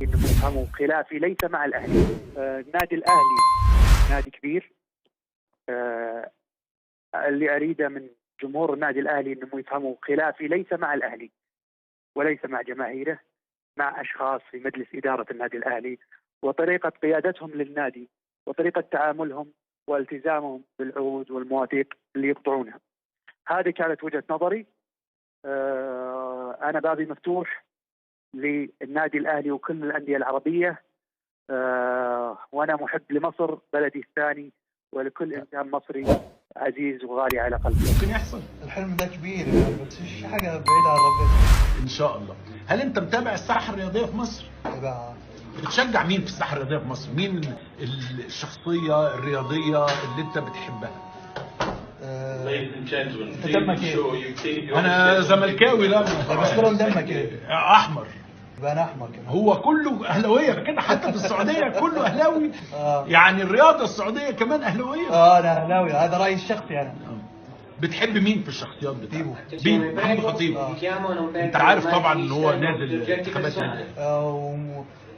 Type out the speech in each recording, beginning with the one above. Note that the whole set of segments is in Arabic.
انهم يفهموا خلافي ليس مع الاهلي. النادي الاهلي نادي كبير. اللي اريده من جمهور النادي الاهلي انهم يفهموا خلافي ليس مع الاهلي وليس مع جماهيره، مع اشخاص في مجلس اداره النادي الاهلي وطريقه قيادتهم للنادي وطريقه تعاملهم والتزامهم بالعهود والمواثيق اللي يقطعونها. هذه كانت وجهه نظري. انا بابي مفتوح للنادي الاهلي وكل الانديه العربيه. وانا محب لمصر بلدي الثاني ولكل انسان مصري عزيز وغالي على قلبي. ممكن يحصل. الحلم ده كبير يعني، بس مش حاجه بعيده عن ربنا ان شاء الله. هل انت متابع الساحه الرياضيه في مصر؟ بقى. بتشجع مين في الساحه الرياضيه في مصر؟ مين الشخصيه الرياضيه اللي انت بتحبها؟ انت دمك ايه؟ انا زملكاوي. لا بس كلهم دمك ايه؟ احمر. يبقى انا احمر كمان. هو كله اهلاويه كده، حتى في السعوديه كله اهلاوي. يعني الرياضه السعوديه كمان اهلاويه. انا اهلاوي، هذا رايي الشخصي انا. بتحب مين في الشخصيات بتاعته؟ بيبو محمود الخطيب. انت عارف طبعا ان هو نازل انتخابات.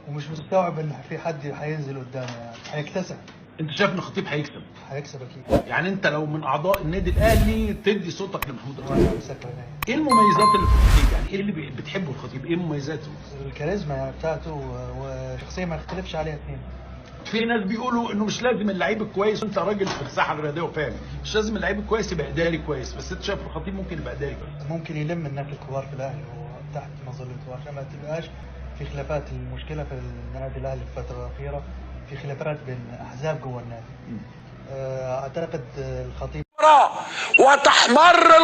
ومش مستوعب ان في حد هينزل قدامه، يعني هيكتسح. انت شايف ان الخطيب هيكسب؟ هيكسب اكيد. يعني انت لو من اعضاء النادي الاهلي تدي صوتك لمحمود الخطيب. ايه المميزات اللي في الخطيب؟ يعني ايه اللي بتحبه الخطيب؟ ايه مميزاته؟ الكاريزما يعني بتاعته وشخصيه ما يختلفش عليها اثنين. في ناس بيقولوا انه مش لازم اللعيب الكويس، وانت راجل في الساحه الرياضيه وفاهم، مش لازم اللعيب الكويس يبقى اداري كويس، بس انت شايف الخطيب ممكن يبقى اداري كويس. ممكن يلم الناس الكبار في الاهلي وتحت مظلته عشان ما تبقاش في خلافات. المشكله في النادي الاهلي في الفتره الاخيره في خلافات بين احزاب جوه النادي. اعتقد الخطيب وتحمر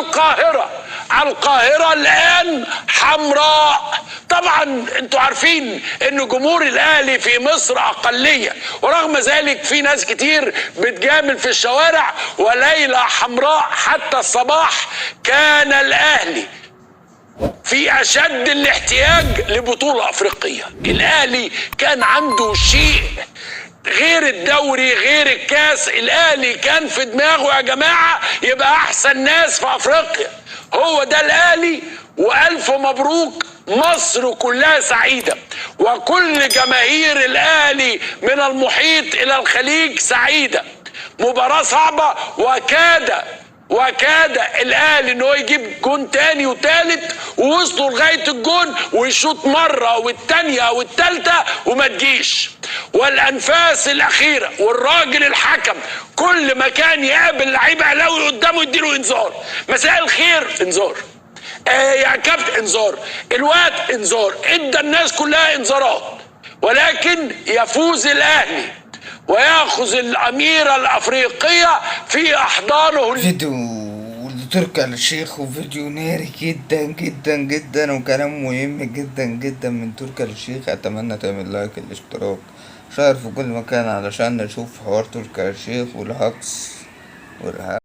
القاهرة الآن حمراء. طبعا انتوا عارفين ان جمهور الاهلي في مصر اقلية، ورغم ذلك في ناس كتير بتجامل في الشوارع، وليلة حمراء حتى الصباح كان الاهلي في اشد الاحتياج لبطولة افريقية. الاهلي كان عنده شيء غير الدوري غير الكاس. الاهلي كان في دماغه يا جماعة يبقى احسن ناس في افريقيا. هو ده الاهلي، والف مبروك. مصر كلها سعيدة وكل جماهير الاهلي من المحيط الى الخليج سعيدة. مباراة صعبة وكاد الاهلي ان هو يجيب جون تاني وتالت، ووصلوا لغايه الجون ويشوط مره والتانيه والتالته وما تجيش. والانفاس الاخيره والراجل الحكم كل ما كان يقابل لعيب اهلاوي قدامه يديله انذار. مساء الخير انذار، يا كابتن انذار، الواد انذار، ادى الناس كلها انذارات. ولكن يفوز الاهلي وياخذ الاميره الافريقيه في احضانه. فيديو لتركي آل الشيخ، وفيديو ناري جدا جدا جدا وكلام مهم جدا جدا من تركي آل الشيخ. اتمنى تعمل لايك، الاشتراك، شير في كل مكان علشان نشوف حوار تركي آل الشيخ والهجص والهجص.